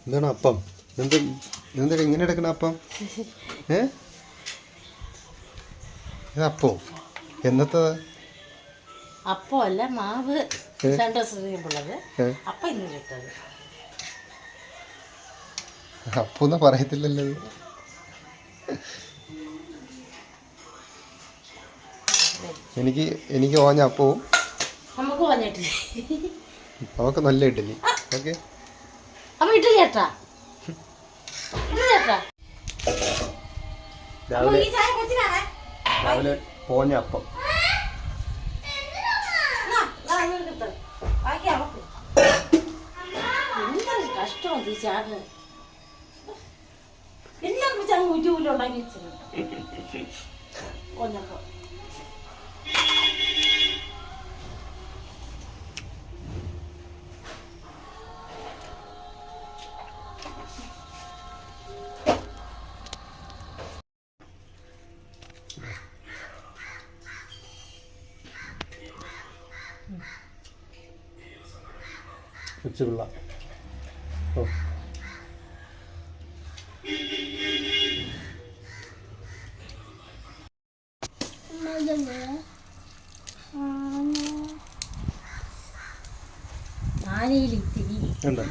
എന്താണ് അപ്പം? എന്താ ഇങ്ങനെ എടുക്കണ അപ്പം? ഇതപ്പോ എന്നത്തെ അപ്പോ അല്ല, മാവ് 2 ദിവസം കഴിയുമ്പോഴത് അപ്പം ഇന്ന് കിട്ടത്. അപ്പൊന്നും പറയത്തില്ലല്ലോ. എനിക്ക് ഓഞ്ഞ അപ്പവും നമുക്ക് ഓഞ്ഞിട്ടില്ലേ, നമുക്ക് നല്ല ഇഡ്ഡലി. ഓക്കെ, അപ്പൊ ഇഡ്ഡലി ചേട്ടാ, രാവിലെ പോഞ്ഞ അപ്പം. കഷ്ടം ചാട് എല്ലാം കുറിച്ച് യൂട്യൂബിൽ ഉണ്ടാക്കി വെച്ചിട്ടുണ്ട്. ഒന്നപ്പോ ഉച്ചപിള്ള. ഓ,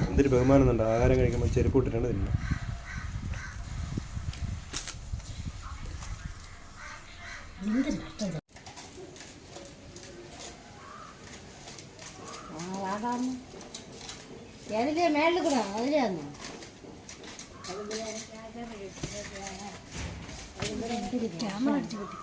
എന്തൊരു ബഹുമാനം ഉണ്ട്. ആഹാരം കഴിക്കുമ്പോൾ ചെരുപ്പ് ഇട്ടിട്ടാണ് തിന്നുന്നത്. മേളിൽ കൂടെ അതിലാന്ന് ക്യാമറ അടിച്ചു കിട്ടി.